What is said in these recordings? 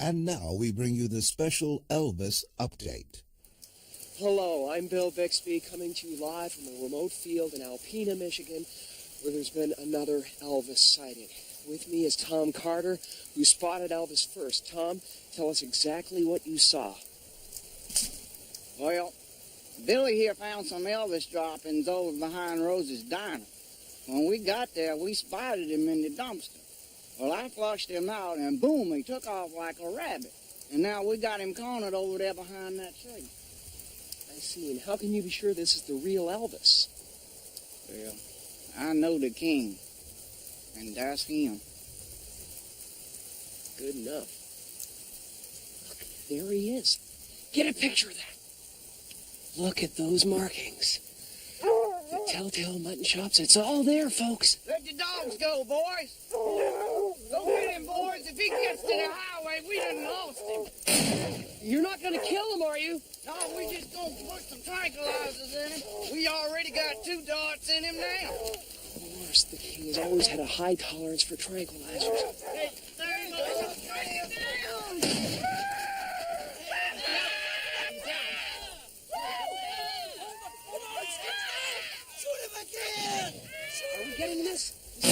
And now we bring you the special Elvis update. Hello, I'm Bill Bixby, coming to you live from a remote field in Alpena, Michigan, where there's been another Elvis sighting. With me is Tom Carter, who spotted Elvis first. Tom, tell us exactly what you saw. Well, Billy here found some Elvis droppings over behind Rose's diner. When we got there, we spotted him in the dumpster. Well, I flushed him out, and boom, he took off like a rabbit. And now we got him cornered over there behind that tree. I see, and how can you be sure this is the real Elvis? Well, I know the king, and that's him. Good enough. Look, there he is. Get a picture of that. Look at those markings. The telltale mutton chops, it's all there, folks. Let the dogs go, boys. Go get him, boys. If he gets to the highway, we done lost him. You're not going to kill him, are you? No, we just gonna put some tranquilizers in him. We already got 2 darts in him now. Of course, the king has always had a high tolerance for tranquilizers. Hey, stand up. Stand down. Are we getting this? We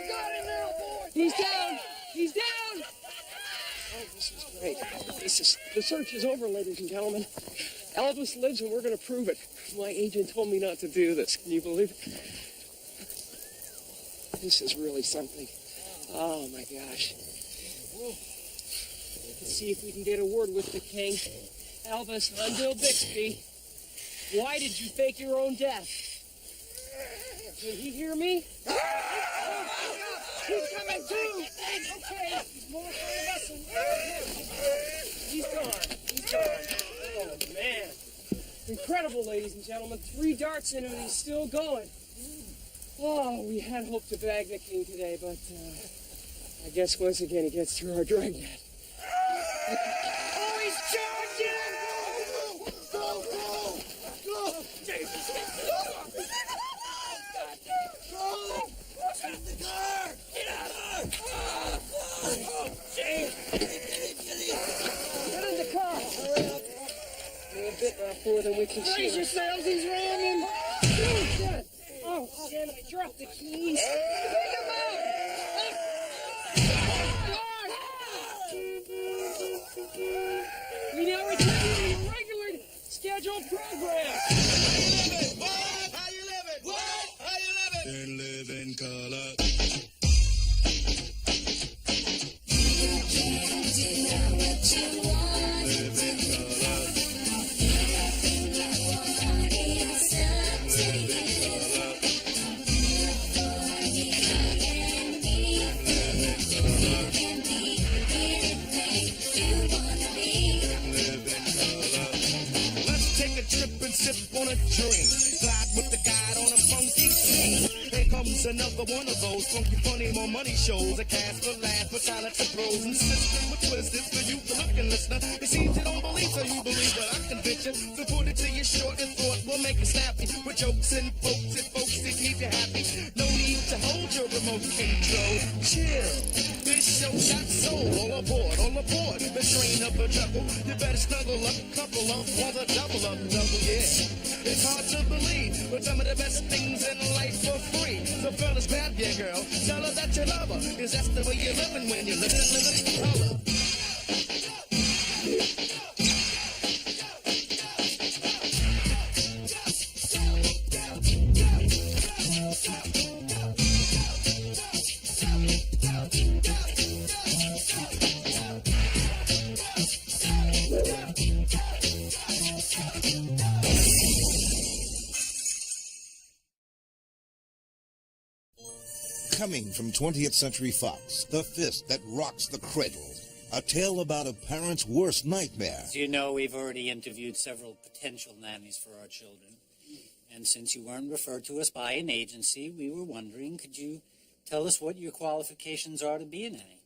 got him now, boys. He's down! He's down! Oh, this is great. The search is over, ladies and gentlemen. Elvis lives and we're going to prove it. My agent told me not to do this. Can you believe it? This is really something. Oh, my gosh. Let's see if we can get a word with the king. Elvis, I'm Bill Bixby. Why did you fake your own death? Can he hear me? He's coming too. Okay, he's more afraid of us than we're of him. He's gone. He's gone. Oh, man. Incredible, ladies and gentlemen. 3 darts in him and he's still going. Oh, we had hoped to bag the king today, but I guess once again he gets through our dragnet. Oh, he's charging! Go, go, go! Go! Go! Get in the car! Get out of there! Oh, Get in the car! Hurry up. We're a bit more than we can brace see. yourselves, he's ramming! Oh, damn it, I dropped the keys. We now return to your regular scheduled program. How you living? What? How you living? And live in color. Sip on a drink, glide with the guide on a funky scene. Here comes another one of those funky, funny, more money shows. A cast for laughs, but silence the pros and system with twisted for you, the looking listener. It seems you don't believe, so you believe, but I convince you. So put it to your short and thought will make it snappy with jokes and folks that keep you happy. No need to hold your remote control. Chill. This show got soul. All aboard. The train of the jungle. You better snuggle up, couple up, or the double, yeah. It's hard to believe, but some of the best things in life for free. So fellas, grab your girl, tell her that you love her, 'cause that's the way you're living when you're living in color. Coming from 20th Century Fox, The Fist That Rocks the Cradle. A tale about a parent's worst nightmare. As you know, we've already interviewed several potential nannies for our children. And since you weren't referred to us by an agency, we were wondering, could you tell us what your qualifications are to be a nanny?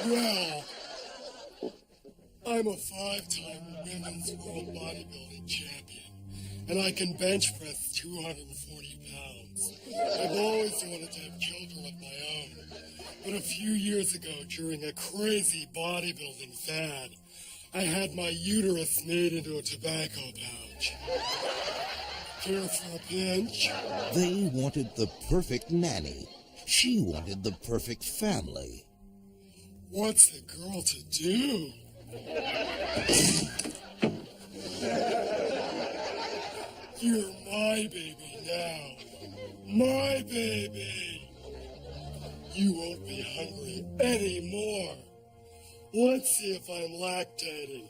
Well, I'm a 5-time women's world bodybuilding champion, and I can bench press 240 pounds. I've always wanted to have children of my own. But a few years ago, during a crazy bodybuilding fad, I had my uterus made into a tobacco pouch. Care for a pinch? They wanted the perfect nanny. She wanted the perfect family. What's the girl to do? You're my baby now. My baby. You won't be hungry anymore. Let's see if I'm lactating.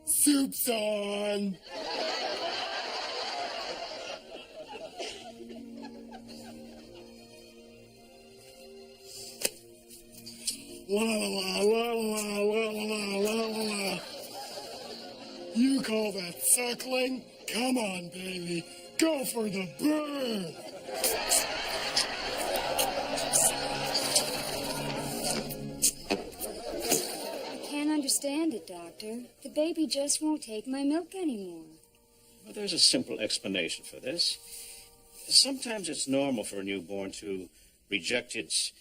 Soup's on. La la la la la la la la. You call that suckling? Come on, baby. Go for the burn. I can't understand it, Doctor. The baby just won't take my milk anymore. Well, there's a simple explanation for this. Sometimes it's normal for a newborn to reject its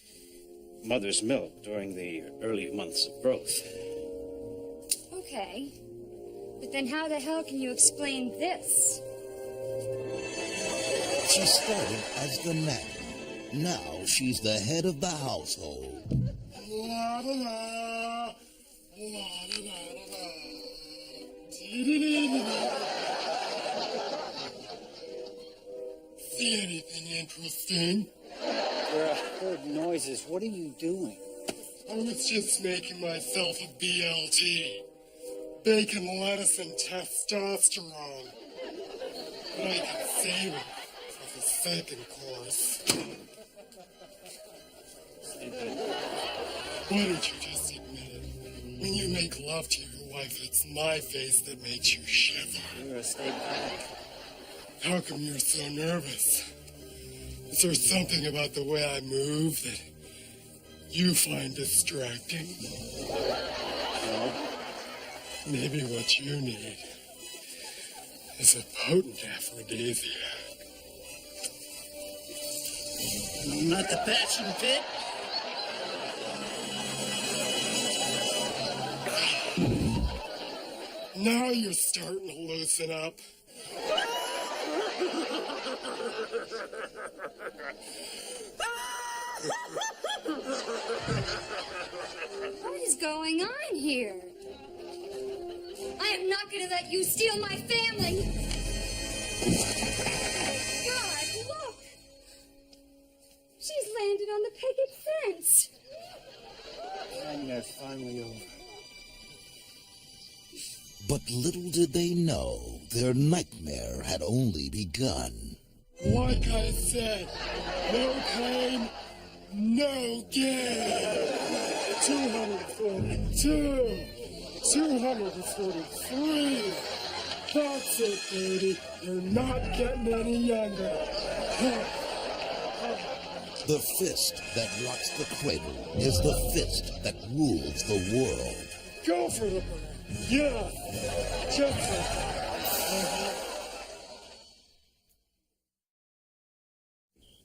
mother's milk during the early months of growth. Okay. But then how the hell can you explain this? She started as the nanny. Now she's the head of the household. La la la. La la la la. Dee-dee-dee-dee-dee. See anything interesting? There are heard noises. What are you doing? I was just making myself a BLT. Bacon, lettuce, and testosterone. But I could save it for the second course. Why don't you just admit it? When you make love to your wife, it's my face that makes you shiver. You're a state back. How come you're so nervous? Is there something about the way I move that you find distracting? No. Maybe what you need is a potent aphrodisiac. Not the passion pit. Now you're starting to loosen up. What is going on here? I am not going to let you steal my family. God, look. She's landed on the picket fence. And they're finally over. But little did they know, their nightmare had only begun. Like I said, no pain, no gain. 242, 243. That's it, baby. You're not getting any younger. The fist that rocks the cradle is the fist that rules the world. Go for the burn. Yeah, just like that.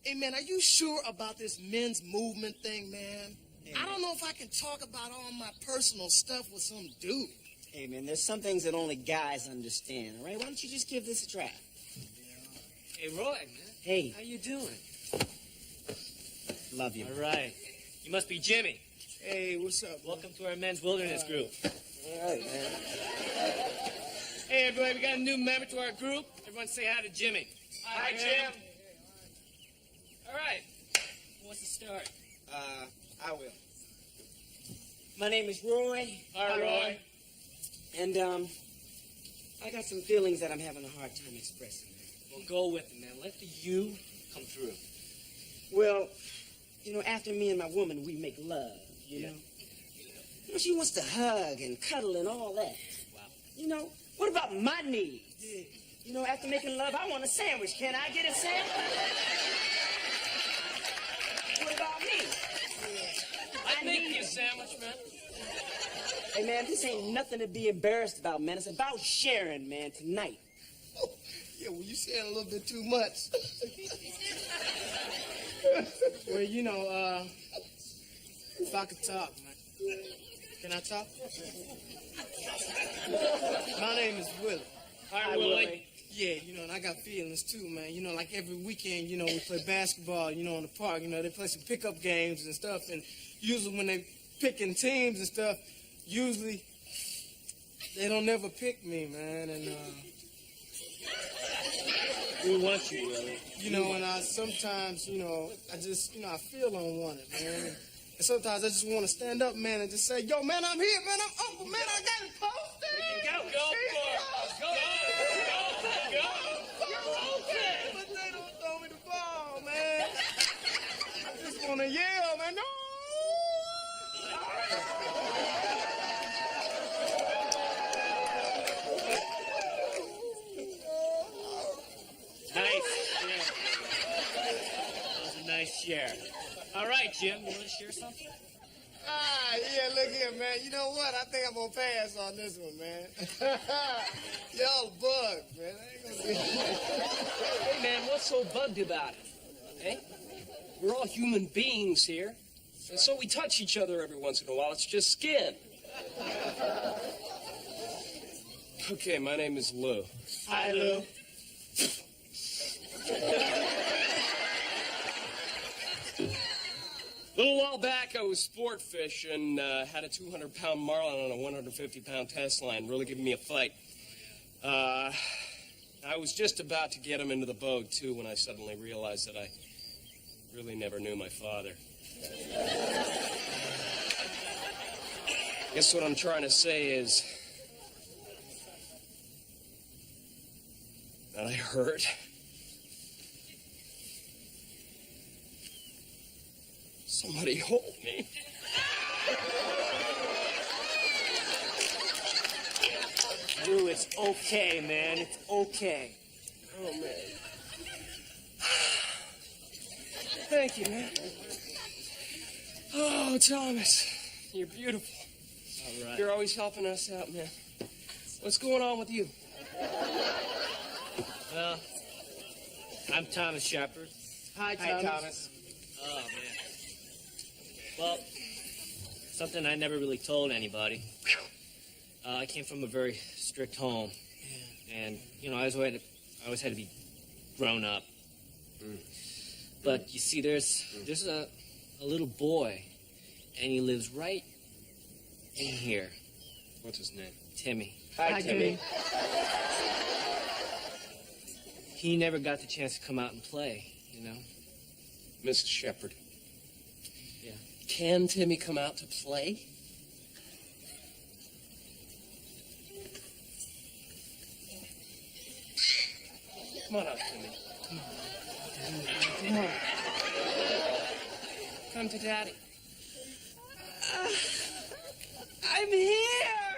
Hey, man, are you sure about this men's movement thing, man? I don't know if I can talk about all my personal stuff with some dude. Hey, man, there's some things that only guys understand, all right? Why don't you just give this a try? Hey, Roy. Hey. How you doing? Love you. All right. You must be Jimmy. Hey, what's up? Welcome to our men's wilderness group. All right, man. Hey, everybody, we got a new member to our group. Everyone say hi to Jimmy. Hi, Jim. All right. Who wants to start? I will. My name is Roy. Hi, Roy. And, I got some feelings that I'm having a hard time expressing. Well, go with it, man. Let the you come through. Well, you know, after me and my woman, we make love, you know? You know, she wants to hug and cuddle and all that. Wow. You know, what about my needs? You know, after making love, I want a sandwich. Can I get a sandwich? What about me? Make you a sandwich, man. Hey, man, this ain't nothing to be embarrassed about, man. It's about sharing, man, tonight. Oh, yeah, well, you saying a little bit too much. Well, you know, if I could talk, man. Can I talk? My name is Willie. Hi, Willie. Yeah, you know, and I got feelings too, man. You know, like every weekend, you know, we play basketball, you know, in the park. You know, they play some pickup games and stuff. And usually when they picking teams and stuff, usually they don't never pick me, man. And, We want you, Willie. you know, and I sometimes, you know, I just, you know, I feel unwanted, man. And sometimes I just want to stand up, man, and just say, yo, man, I'm here, man, I'm Uncle, man, I got it posted. Go for it. You're okay, but they don't throw me the ball, man. I just want to yell, man, no. Nice. Yeah. That was a nice share. All right, Jim, you want to share something? Yeah, look here, man. You know what? I think I'm going to pass on this one, man. Y'all bugged, man. I ain't going to do Hey, man, what's so bugged about it? Eh? We're all human beings here. And so we touch each other every once in a while. It's just skin. Okay, my name is Lou. Hi, Lou. A little while back, I was sport fishing, had a 200-pound marlin on a 150-pound test line, really giving me a fight. I was just about to get him into the boat, too, when I suddenly realized that I really never knew my father. Guess what I'm trying to say is that I hurt. Somebody hold me. Lou, it's okay, man. It's okay. Oh, man. Thank you, man. Oh, Thomas, you're beautiful. All right. You're always helping us out, man. What's going on with you? Well, I'm Thomas Shepard. Hi, Thomas. Oh, man. Well, something I never really told anybody. I came from a very strict home. And, you know, I always had to be grown up. But, you see, there's a little boy, and he lives right in here. What's his name? Timmy. Hi, Timmy. He never got the chance to come out and play, you know? Mrs. Shepard. Yeah. Can Timmy come out to play? Come on out, Timmy. Come on. Come to Daddy. I'm here!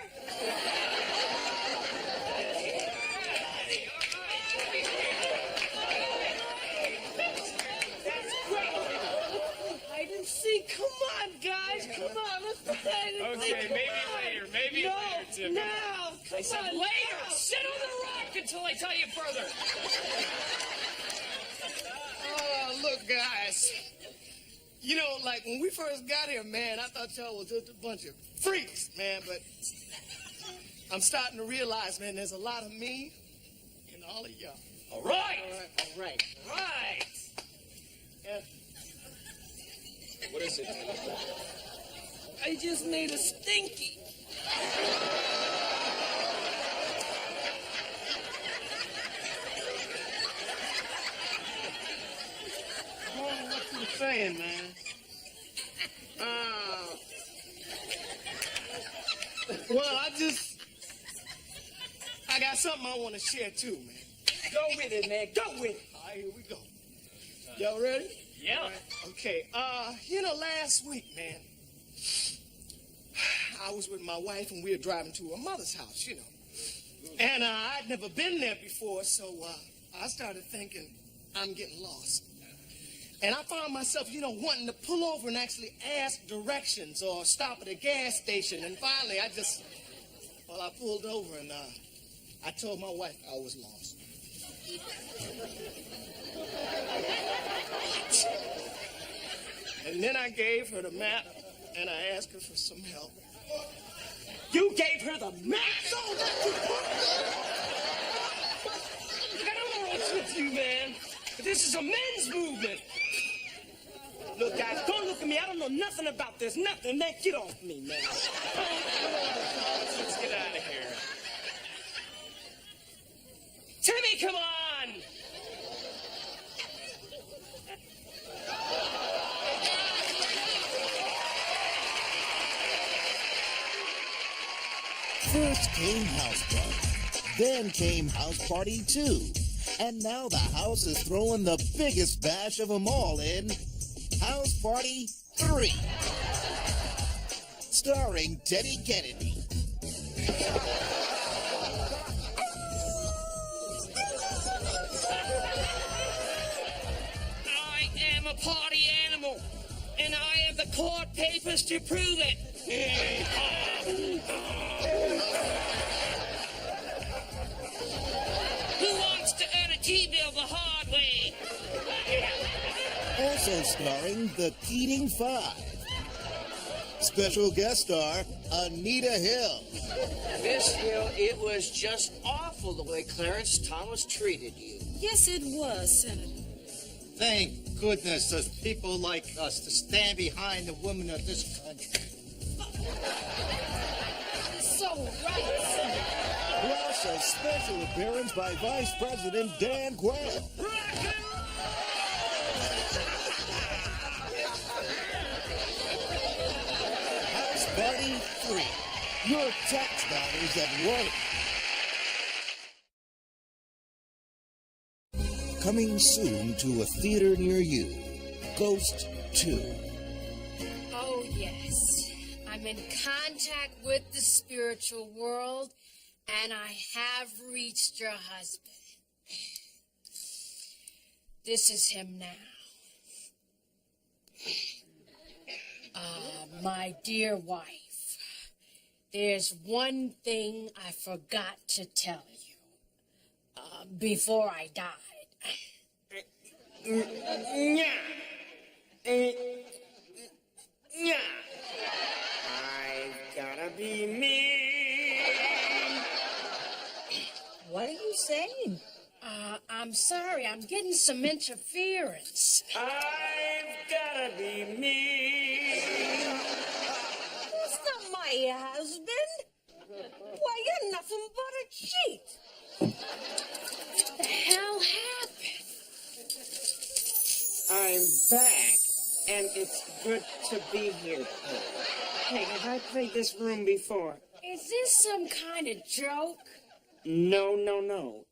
I didn't see. Come on, guys. Come on. Let's play. Okay, maybe later. Maybe No, later, Timmy. now. Come I said on, later. now. Sit on the rock until I tell you further. Oh, look, guys. You know, like, when we first got here, man, I thought y'all was just a bunch of freaks, man, but I'm starting to realize, man, there's a lot of me in all of y'all. All right. All right. Right. Yeah. What is it? I just made a stinky. What you saying, man? Well, I got something I want to share too, man. Go with it, man. Go with it. All right, here we go. Y'all ready? Yeah. All right. Okay. You know, last week, man, I was with my wife and we were driving to her mother's house, you know. And I'd never been there before, so I started thinking I'm getting lost. And I found myself, wanting to pull over and actually ask directions or stop at a gas station. And finally, I pulled over and I told my wife I was lost. And then I gave her the map and I asked her for some help. You gave her the map? I don't know what's with you, man. But this is a men's movement. Look, guys, don't look at me. I don't know nothing about this. Nothing. Man, get off me, man. Let's get out of here. Timmy, come on! First came House Party, then came House Party 2, and now the house is throwing the biggest bash of them all in House Party 3, starring Teddy Kennedy. I am a party animal, and I have the court papers to prove it. Who wants to earn a T-bill the hard way? Also starring the Keating Five. Special guest star, Anita Hill. Miss Hill, it was just awful the way Clarence Thomas treated you. Yes, it was, Senator. Thank goodness there's people like us to stand behind the women of this country. So right, Senator. Plus a special appearance by Vice President Dan Quayle. House Party 3. Your tax dollars at work. Coming soon to a theater near you. Ghost 2. Oh, yes. I'm in contact with the spiritual world, and I have reached your husband. This is him now. My dear wife, there's one thing I forgot to tell you before I died. I've gotta be me. What are you saying? I'm sorry, I'm getting some interference. I've gotta be me. That's not my husband. Why, you're nothing but a cheat. What the hell happened? I'm back, and it's good to be here. Hey, have I played this room before? Is this some kind of joke? No.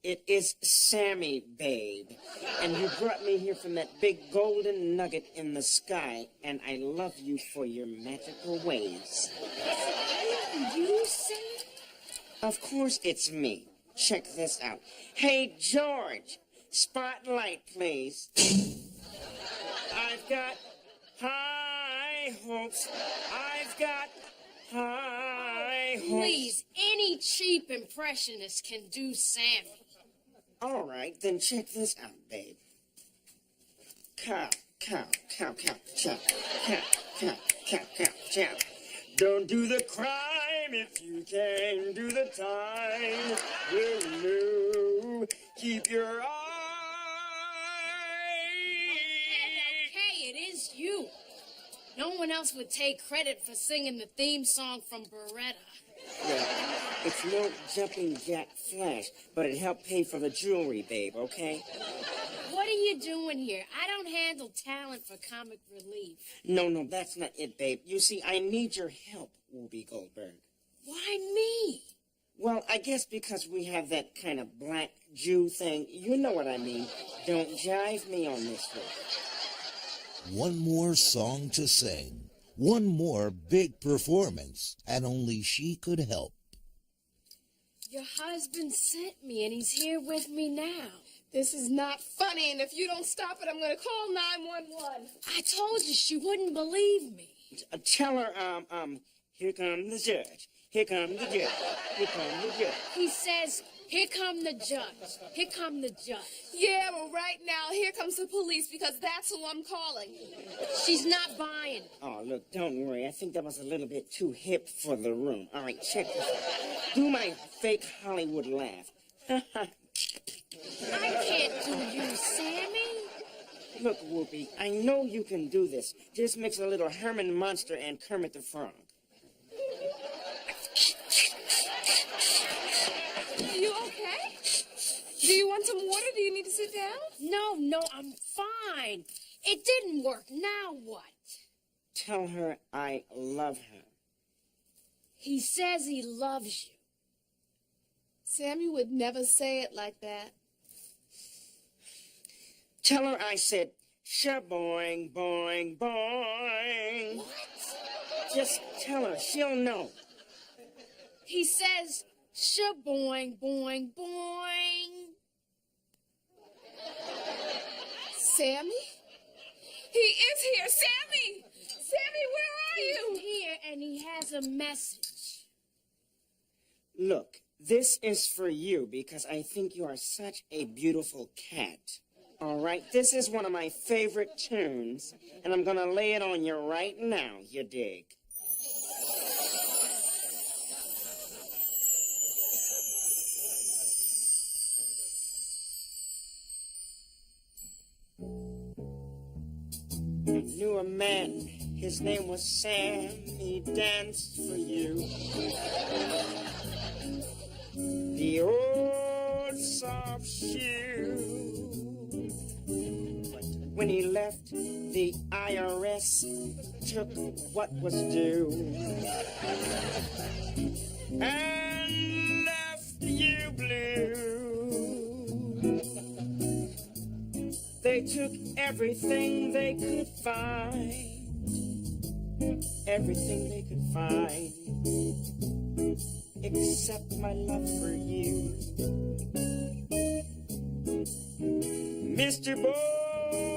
It is Sammy, babe. And you brought me here from that big golden nugget in the sky, and I love you for your magical ways. You say? Of course it's me. Check this out. Hey, George, spotlight, please. I've got high hopes. I've got high hopes. Please, any cheap impressionist can do Sammy. All right, then check this out, babe. Cow, chow. Don't do the crime if you can do the time. Will you keep your eye? Okay, it is you. No one else would take credit for singing the theme song from Beretta. Well, it's no jumping jack flash, but it helped pay for the jewelry, babe, okay? What are you doing here? I don't handle talent for comic relief. No, that's not it, babe. You see, I need your help, Whoopi Goldberg. Why me? Well, I guess because we have that kind of black Jew thing. You know what I mean. Don't jive me on this one. One more song to sing. One more big performance, and only she could help. Your husband sent me, and he's here with me now. This is not funny, and if you don't stop it, I'm going to call 911. I told you she wouldn't believe me. Tell her, here comes the judge. Here comes the judge. Here comes the judge. He says, here come the judge. Here come the judge. Yeah, well, right now, here comes the police, because that's who I'm calling. She's not buying it. Oh, look, don't worry. I think that was a little bit too hip for the room. All right, check this out. Do my fake Hollywood laugh. I can't do you, Sammy. Look, Whoopi, I know you can do this. Just mix a little Herman Munster and Kermit the Frog. Are you okay? Do you want some water? Do you need to sit down? No, I'm fine. It didn't work. Now what? Tell her I love her. He says he loves you. Sammy would never say it like that. Tell her I said, shaboing, boing, boing. What? Just tell her. She'll know. He says, shaboing, boing, boing. Sammy? He is here. Sammy! Sammy, where are you? He's here, and he has a message. Look, this is for you because I think you are such a beautiful cat. All right, this is one of my favorite tunes, and I'm going to lay it on you right now, you dig? I knew a man, his name was Sam, he danced for you. The old soft shoe. But when he left, the IRS took what was due. And left you blue. They took everything they could find. Everything they could find. Except my love for you. Mr. Bojangles.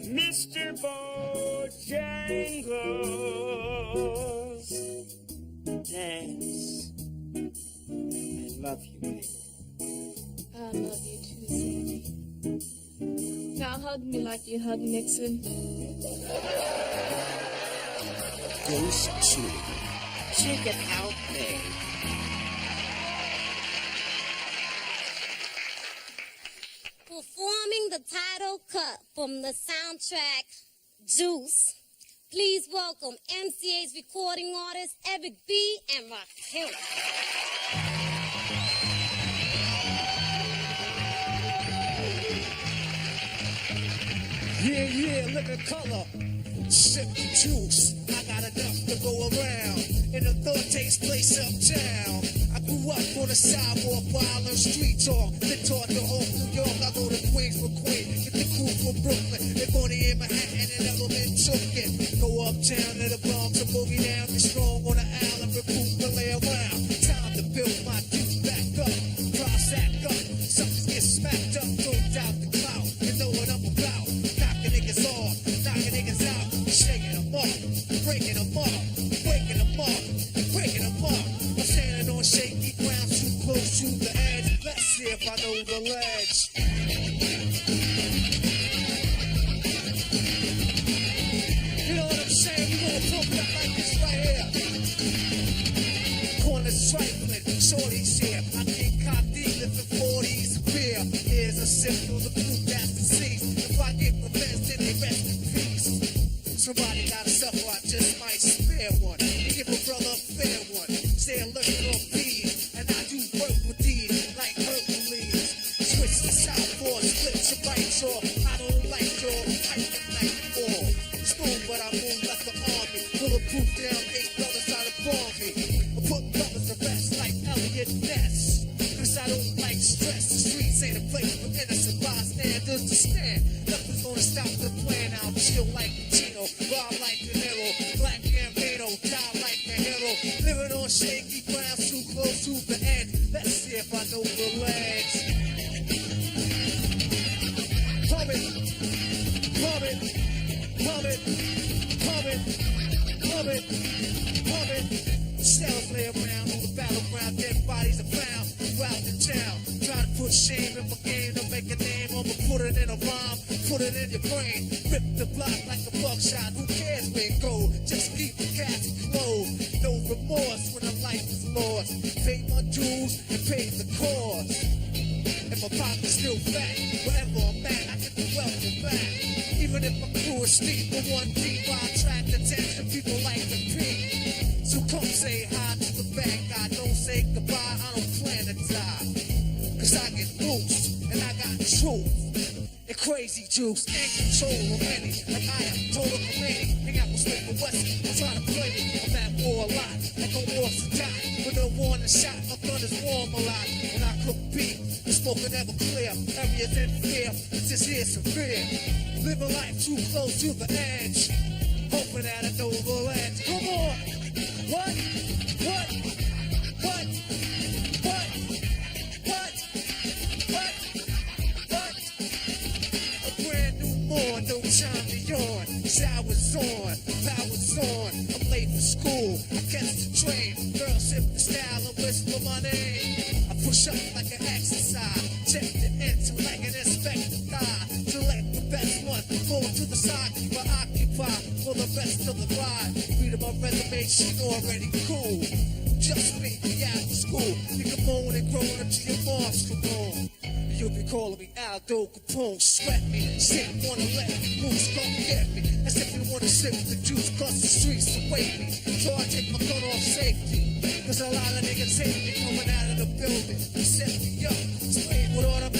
Mr. Bojangles. Dance. I love you, baby. I love you too, Sammy. Now hug me like you hug Nixon. Ghost 2. Check it out, babe. Performing the title cut from the soundtrack Juice, please welcome MCA's recording artists Eric B. and Raquel. Yeah, look at color. Sip the juice. I got enough to go around. And the thought takes place uptown. I grew up on the sidewalk while on street talk. Then taught to off New York. I go to Queens for Queen. Get the crew from Brooklyn. They're money in Manhattan and Element took it. Go uptown to the Bronx and boogie down. Get strong on the island. Recruit to lay around. Time to build my juice back up. Try sack up. Suckers get smacked up. Don't doubt the clout. You know what I'm about. Knocking niggas off. Knocking niggas out. Shaking them up. Breaking them up. Waking them up. Breaking them up. I'm standing on shaky ground too close to the edge. Let's see if I know the ledge. You know what I'm saying? We gonna pump it up like this right here. Corner trifling, shorty's here. I get cocky, living 40s beer. Here's a sip of the blue that's deceased. If I get revenge, then they rest in peace. Somebody gotta suffer, I just might spare one. Give a brother a fair one. Stay alert on bees, and I do work with these like Hercules. Switch the southpaw, split your right jaw. I don't like your hype like before. Storm, but I move like the army. Bulletproof down, 8 brothers out of Barney. I put brothers to rest like Elliot Ness. Cause I don't like stress. The streets ain't a place for innocent bystanders to stand. Nothing's gonna stop the plan. I'll chill like Pacino, rob like De Niro, Black Gambino, die like a hero. Living on shaky ground, too close to pump it, pump it, pump it, pump it. Shells lay around on the battleground, dead bodies are found throughout the town. Trying to put shame in my game to make a name. I'ma put it in a rhyme, put it in your brain. Rip the block like a buckshot. Who cares where it go? Just keep the cash flow. No remorse when a life is lost. Pay my dues and pay the cost. And my pocket's still fat. Wherever I'm at, I get the welcome back. Even if my crew is steep for one deep, I attract attention. People like to peep. So come say hi to the bad guy. Don't say goodbye, I don't plan to die. Cause I get loose, and I got truth. And crazy juice, and control of many. Like I am total Khomeini. Hang out with Smith and Wesson, I'm trying to play me. I'm at war a lot, like a war's to die. With no warning shot, my gun is warm a lot. And I cook beef, the smoke will never clear. Areas in fear, it's just here severe. Living life too close to the edge. Hoping that I know the edge. Come on! What? What? What? What? What? What? What? A brand new morn, no time to yawn. Showers on, power's on. I'm late for school, I catch the train. Girls sip the style and whisper my name. I push up like an exercise. Check the intellect and inspect the thigh. Select the best one, go to the side. Keep her occupied for the rest of the ride. Read my resume, she already cool. Just me, be out of school. You can moan and groan until your mom's come home. You'll be calling me Aldo Capone, sweat me. Shit, wanna let me loose, come get me. As if you wanna sip the juice, cross the streets away me. So I take my gun off safety. Cause a lot of niggas hate me coming out of the building. They set me up, sprayed with all the